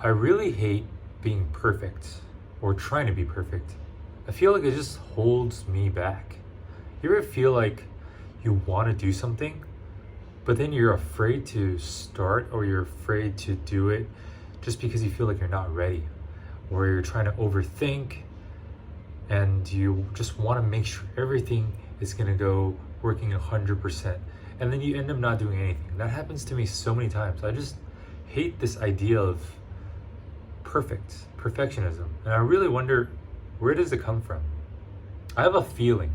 I really hate being perfect or trying to be perfect. I feel like it just holds me back. You ever feel like you want to do something, but then you're afraid to start or you're afraid to do it just because you feel like you're not ready, or you're trying to overthink and you just want to make sure everything is going to go working 100%, and then you end up not doing anything. That happens to me so many times. I just hate this idea of perfectionism, and I really wonder, where does it come from? I have a feeling,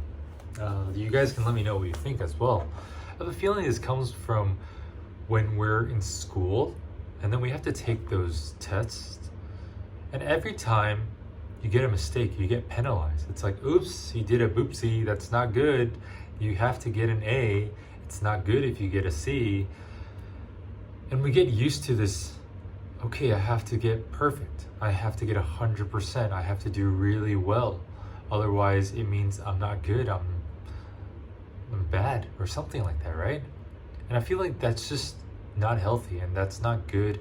you guys can let me know what you think as well. I have a feeling this comes from when we're in school and then we have to take those tests, and every time you get a mistake, you get penalized. It's like, oops, you did a boopsie, that's not good. You have to get an A. It's not good if you get a C. And we get used to this, okay, I have to get perfect. I have to get 100%. I have to do really well. Otherwise, it means I'm not good. I'm bad or something like that, right? And I feel like that's just not healthy, and that's not good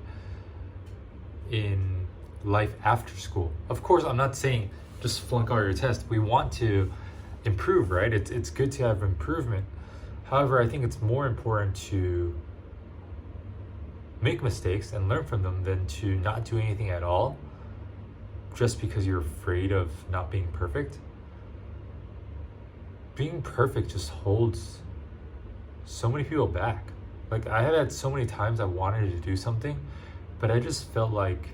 in life after school. Of course, I'm not saying just flunk all your tests. We want to improve, right? It's good to have improvement. However, I think it's more important to make mistakes and learn from them than to not do anything at all just because you're afraid of not being perfect. Being perfect just holds so many people back. Like, I have had so many times I wanted to do something, but I just felt like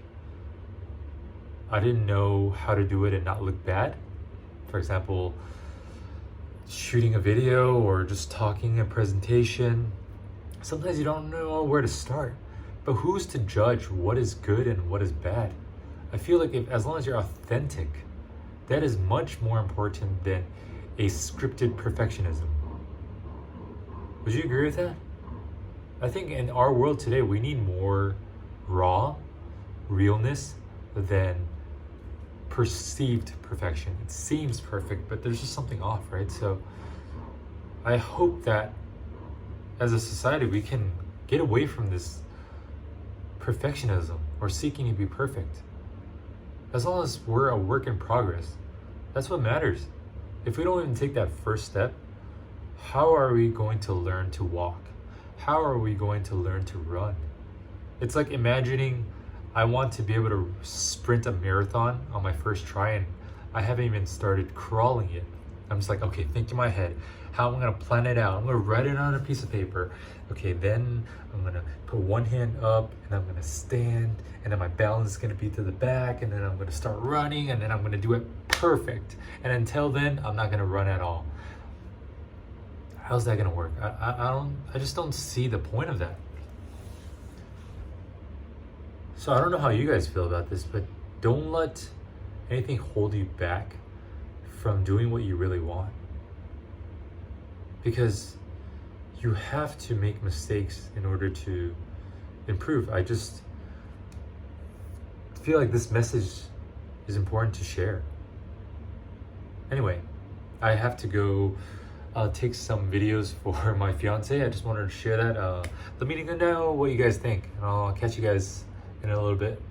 I didn't know how to do it and not look bad. For example, shooting a video or just talking a presentation. Sometimes you don't know where to start, but who's to judge what is good and what is bad? I feel like as long as you're authentic, that is much more important than a scripted perfectionism. Would you agree with that? I think in our world today, we need more raw realness than perceived perfection. It seems perfect, but there's just something off, right? So I hope that as a society, we can get away from this perfectionism or seeking to be perfect. As long as we're a work in progress, that's what matters. If we don't even take that first step, how are we going to learn to walk? How are we going to learn to run? It's like imagining I want to be able to sprint a marathon on my first try, and I haven't even started crawling yet. I'm just like, okay, think in my head how I'm gonna plan it out. I'm gonna write it on a piece of paper. Okay, then I'm gonna put one hand up and I'm gonna stand, and then my balance is gonna be to the back, and then I'm gonna start running, and then I'm gonna do it perfect. And until then, I'm not gonna run at all. How's that gonna work? I just don't see the point of that. So I don't know how you guys feel about this, but don't let anything hold you back from doing what you really want. Because you have to make mistakes in order to improve. I just feel like this message is important to share. Anyway, I have to go take some videos for my fiance. I just wanted to share that. Let me know what you guys think, and I'll catch you guys in a little bit.